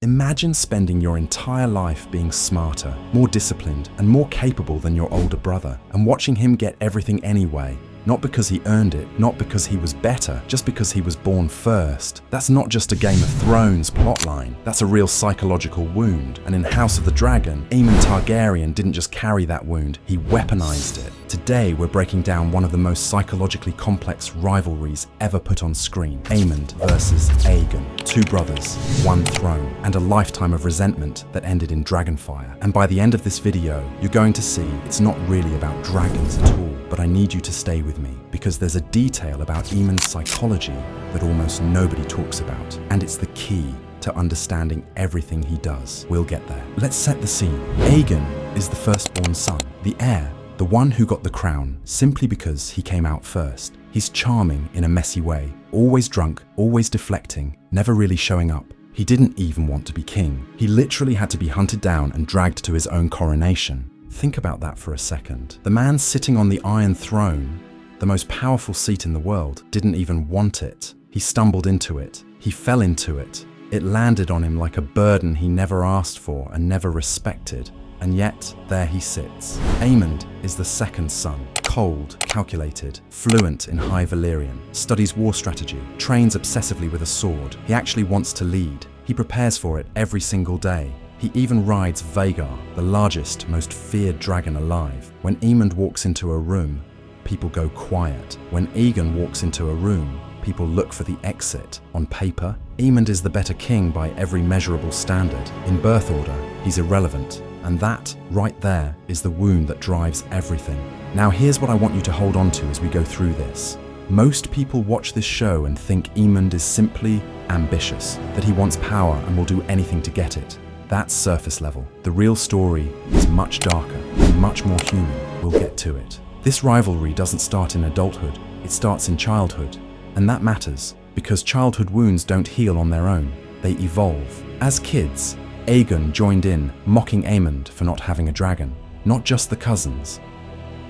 Imagine spending your entire life being smarter, more disciplined, and more capable than your older brother, and watching him get everything anyway. Not because he earned it, not because he was better, just because he was born first. That's not just a Game of Thrones plotline, that's a real psychological wound. And in House of the Dragon, Aemond Targaryen didn't just carry that wound, he weaponized it. Today we're breaking down one of the most psychologically complex rivalries ever put on screen. Aemond versus Aegon. Two brothers, one throne, and a lifetime of resentment that ended in dragonfire. And by the end of this video, you're going to see it's not really about dragons at all. But I need you to stay with me, because there's a detail about Aemond's psychology that almost nobody talks about, and it's the key to understanding everything he does. We'll get there. Let's set the scene. Aegon is the firstborn son, the heir, the one who got the crown simply because he came out first. He's charming in a messy way, always drunk, always deflecting, never really showing up. He didn't even want to be king. He literally had to be hunted down and dragged to his own coronation. Think about that for a second. The man sitting on the Iron Throne, the most powerful seat in the world, didn't even want it. He stumbled into it. He fell into it. It landed on him like a burden he never asked for and never respected. And yet, there he sits. Aemond is the second son. Cold, calculated, fluent in High Valyrian, studies war strategy, trains obsessively with a sword. He actually wants to lead. He prepares for it every single day. He even rides Vhagar, the largest, most feared dragon alive. When Aemond walks into a room, people go quiet. When Aegon walks into a room, people look for the exit. On paper, Aemond is the better king by every measurable standard. In birth order, he's irrelevant. And that, right there, is the wound that drives everything. Now here's what I want you to hold on to as we go through this. Most people watch this show and think Aemond is simply ambitious, that he wants power and will do anything to get it. That's surface level. The real story is much darker and much more human. We'll get to it. This rivalry doesn't start in adulthood, it starts in childhood. And that matters, because childhood wounds don't heal on their own, they evolve. As kids, Aegon joined in, mocking Aemond for not having a dragon. Not just the cousins,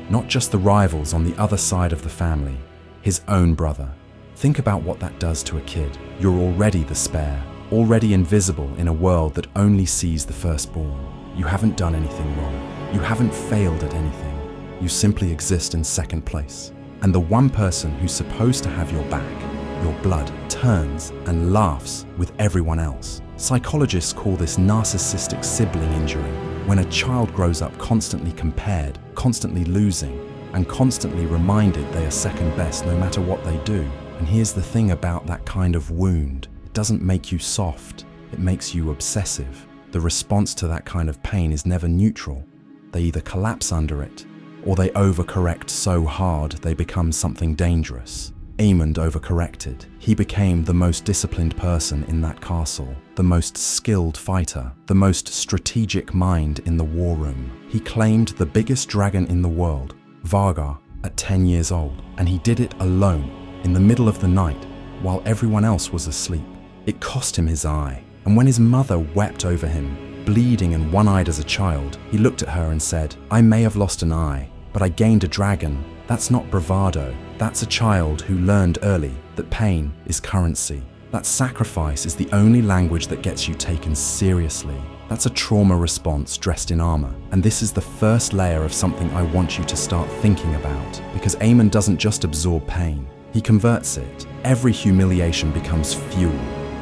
not just the rivals on the other side of the family, his own brother. Think about what that does to a kid. You're already the spare, already invisible in a world that only sees the firstborn. You haven't done anything wrong. You haven't failed at anything. You simply exist in second place. And the one person who's supposed to have your back, your blood, turns and laughs with everyone else. Psychologists call this narcissistic sibling injury, when a child grows up constantly compared, constantly losing, and constantly reminded they are second best no matter what they do. And here's the thing about that kind of wound. It doesn't make you soft, it makes you obsessive. The response to that kind of pain is never neutral. They either collapse under it, or they overcorrect so hard they become something dangerous. Aemond overcorrected. He became the most disciplined person in that castle, the most skilled fighter, the most strategic mind in the war room. He claimed the biggest dragon in the world, Vhagar, at 10 years old, and he did it alone, in the middle of the night, while everyone else was asleep. It cost him his eye, and when his mother wept over him, bleeding and one-eyed as a child, he looked at her and said, "I may have lost an eye, but I gained a dragon." That's not bravado. That's a child who learned early that pain is currency. That sacrifice is the only language that gets you taken seriously. That's a trauma response dressed in armor. And this is the first layer of something I want you to start thinking about, because Aemond doesn't just absorb pain, he converts it. Every humiliation becomes fuel.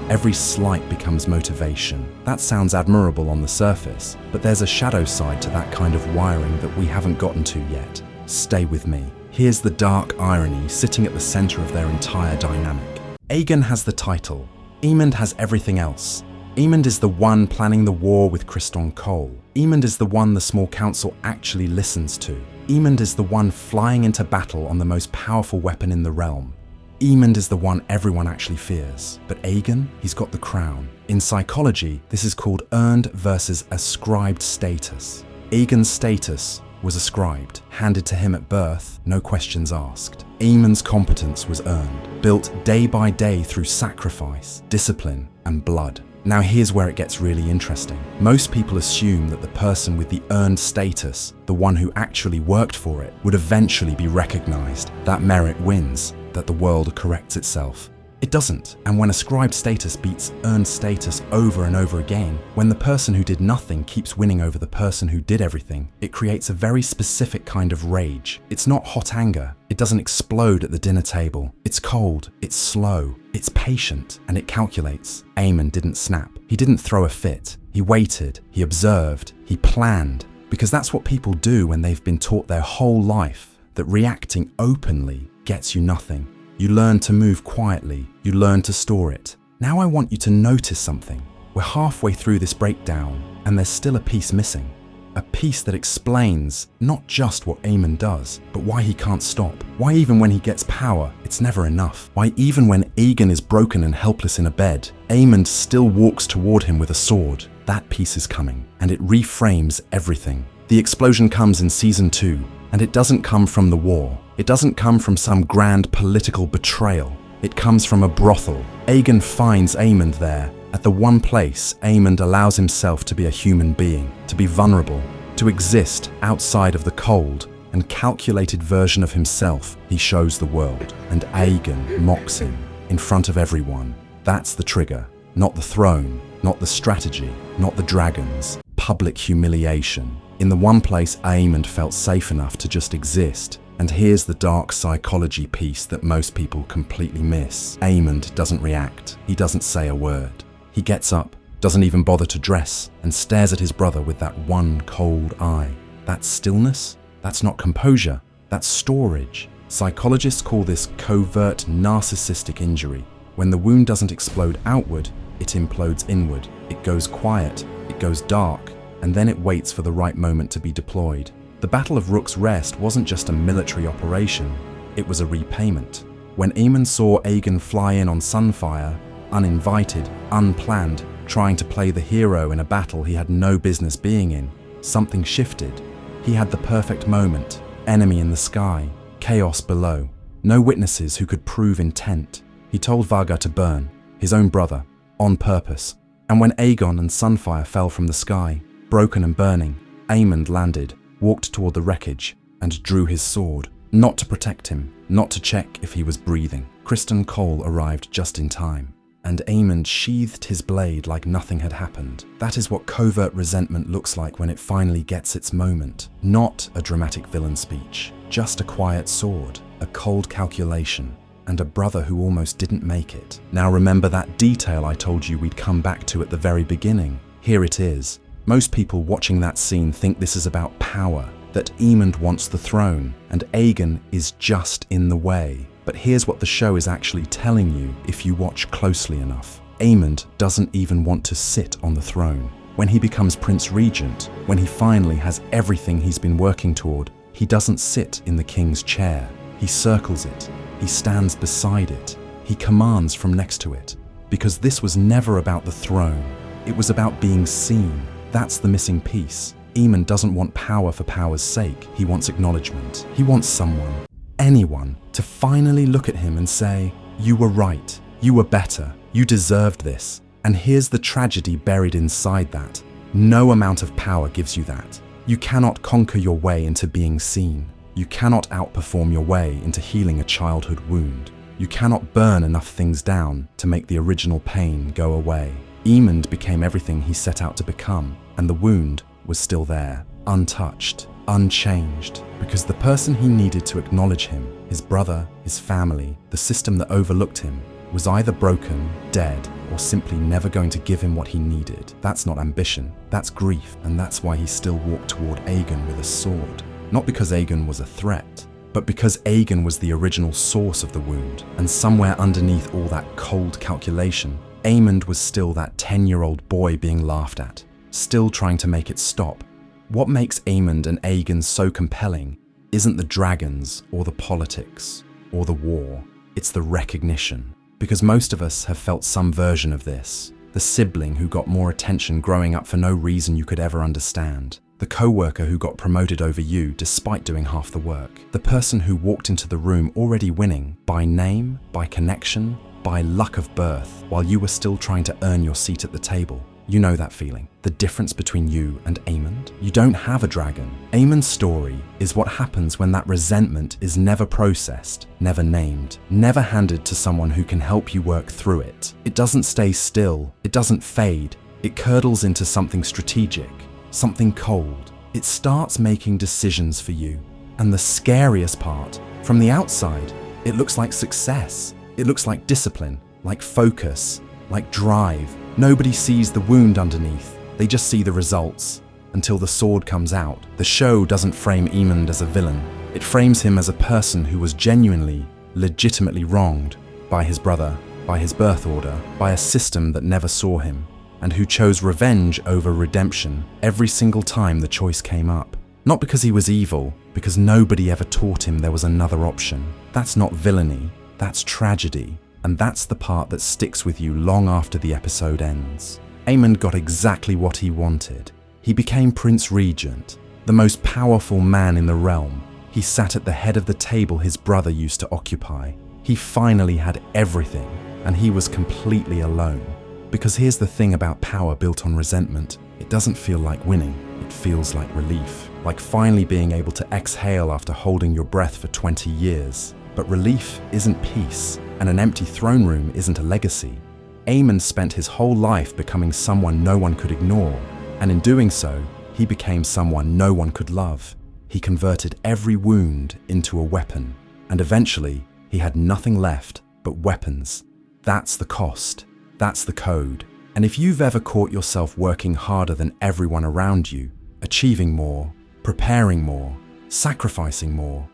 Every slight becomes motivation. That sounds admirable on the surface, but there's a shadow side to that kind of wiring that we haven't gotten to yet. Stay with me. Here's the dark irony sitting at the center of their entire dynamic. Aegon has the title. Aemond has everything else. Aemond is the one planning the war with Criston Cole. Aemond is the one the small council actually listens to. Aemond is the one flying into battle on the most powerful weapon in the realm. Aemond is the one everyone actually fears. But Aegon, he's got the crown. In psychology, this is called earned versus ascribed status. Aegon's status was ascribed, handed to him at birth, no questions asked. Aemond's competence was earned, built day by day through sacrifice, discipline, and blood. Now here's where it gets really interesting. Most people assume that the person with the earned status, the one who actually worked for it, would eventually be recognized, that merit wins, that the world corrects itself. It doesn't. And when ascribed status beats earned status over and over again, when the person who did nothing keeps winning over the person who did everything, it creates a very specific kind of rage. It's not hot anger. It doesn't explode at the dinner table. It's cold, it's slow, it's patient, and it calculates. Aemond didn't snap. He didn't throw a fit. He waited, he observed, he planned, because that's what people do when they've been taught their whole life that reacting openly gets you nothing. You learn to move quietly, you learn to store it. Now I want you to notice something. We're halfway through this breakdown, and there's still a piece missing. A piece that explains not just what Aemond does, but why he can't stop. Why even when he gets power, it's never enough. Why even when Aegon is broken and helpless in a bed, Aemond still walks toward him with a sword. That piece is coming, and it reframes everything. The explosion comes in season 2, and it doesn't come from the war. It doesn't come from some grand political betrayal. It comes from a brothel. Aegon finds Aemond there, at the one place Aemond allows himself to be a human being, to be vulnerable, to exist outside of the cold and calculated version of himself he shows the world. And Aegon mocks him in front of everyone. That's the trigger, not the throne, not the strategy, not the dragons. Public humiliation. In the one place Aemond felt safe enough to just exist. And here's the dark psychology piece that most people completely miss. Aemond doesn't react. He doesn't say a word. He gets up, doesn't even bother to dress, and stares at his brother with that one cold eye. That's stillness? That's not composure. That's storage. Psychologists call this covert narcissistic injury. When the wound doesn't explode outward, it implodes inward. It goes quiet, it goes dark, and then it waits for the right moment to be deployed. The Battle of Rook's Rest wasn't just a military operation, it was a repayment. When Aemond saw Aegon fly in on Sunfire, uninvited, unplanned, trying to play the hero in a battle he had no business being in, something shifted. He had the perfect moment, enemy in the sky, chaos below, no witnesses who could prove intent. He told Varga to burn, his own brother, on purpose. And when Aegon and Sunfire fell from the sky, broken and burning, Aemond landed, walked toward the wreckage, and drew his sword, not to protect him, not to check if he was breathing. Criston Cole arrived just in time, and Aemond sheathed his blade like nothing had happened. That is what covert resentment looks like when it finally gets its moment. Not a dramatic villain speech, just a quiet sword, a cold calculation, and a brother who almost didn't make it. Now remember that detail I told you we'd come back to at the very beginning? Here it is. Most people watching that scene think this is about power, that Aemond wants the throne, and Aegon is just in the way. But here's what the show is actually telling you if you watch closely enough. Aemond doesn't even want to sit on the throne. When he becomes Prince Regent, when he finally has everything he's been working toward, he doesn't sit in the king's chair. He circles it. He stands beside it. He commands from next to it. Because this was never about the throne. It was about being seen. That's the missing piece. Aemond doesn't want power for power's sake. He wants acknowledgement. He wants someone, anyone, to finally look at him and say, "You were right. You were better. You deserved this." And here's the tragedy buried inside that. No amount of power gives you that. You cannot conquer your way into being seen. You cannot outperform your way into healing a childhood wound. You cannot burn enough things down to make the original pain go away. Aemond became everything he set out to become, and the wound was still there, untouched, unchanged, because the person he needed to acknowledge him, his brother, his family, the system that overlooked him, was either broken, dead, or simply never going to give him what he needed. That's not ambition, that's grief, and that's why he still walked toward Aegon with a sword. Not because Aegon was a threat, but because Aegon was the original source of the wound, and somewhere underneath all that cold calculation, Aemond was still that 10-year-old boy being laughed at, still trying to make it stop. What makes Aemond and Aegon so compelling isn't the dragons, or the politics, or the war. It's the recognition. Because most of us have felt some version of this. The sibling who got more attention growing up for no reason you could ever understand. The co-worker who got promoted over you despite doing half the work. The person who walked into the room already winning, by name, by connection, by luck of birth, while you were still trying to earn your seat at the table. You know that feeling, the difference between you and Aemond? You don't have a dragon. Aemond's story is what happens when that resentment is never processed, never named, never handed to someone who can help you work through it. It doesn't stay still, it doesn't fade, it curdles into something strategic, something cold. It starts making decisions for you. And the scariest part, from the outside, it looks like success. It looks like discipline, like focus, like drive. Nobody sees the wound underneath, they just see the results. Until the sword comes out. The show doesn't frame Aemond as a villain. It frames him as a person who was genuinely, legitimately wronged by his brother, by his birth order, by a system that never saw him, and who chose revenge over redemption every single time the choice came up. Not because he was evil, because nobody ever taught him there was another option. That's not villainy, that's tragedy. And that's the part that sticks with you long after the episode ends. Aemond got exactly what he wanted. He became Prince Regent, the most powerful man in the realm. He sat at the head of the table his brother used to occupy. He finally had everything, and he was completely alone. Because here's the thing about power built on resentment. It doesn't feel like winning, it feels like relief. Like finally being able to exhale after holding your breath for 20 years. But relief isn't peace, and an empty throne room isn't a legacy. Aemond spent his whole life becoming someone no one could ignore, and in doing so, he became someone no one could love. He converted every wound into a weapon, and eventually, he had nothing left but weapons. That's the cost. That's the code. And if you've ever caught yourself working harder than everyone around you, achieving more, preparing more, sacrificing more,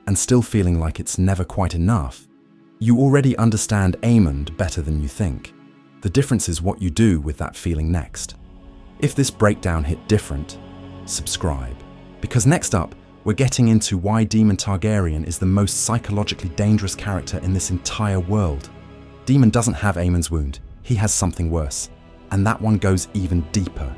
and still feeling like it's never quite enough, you already understand Aemond better than you think. The difference is what you do with that feeling next. If this breakdown hit different, subscribe. Because next up, we're getting into why Daemon Targaryen is the most psychologically dangerous character in this entire world. Daemon doesn't have Aemond's wound, he has something worse, and that one goes even deeper.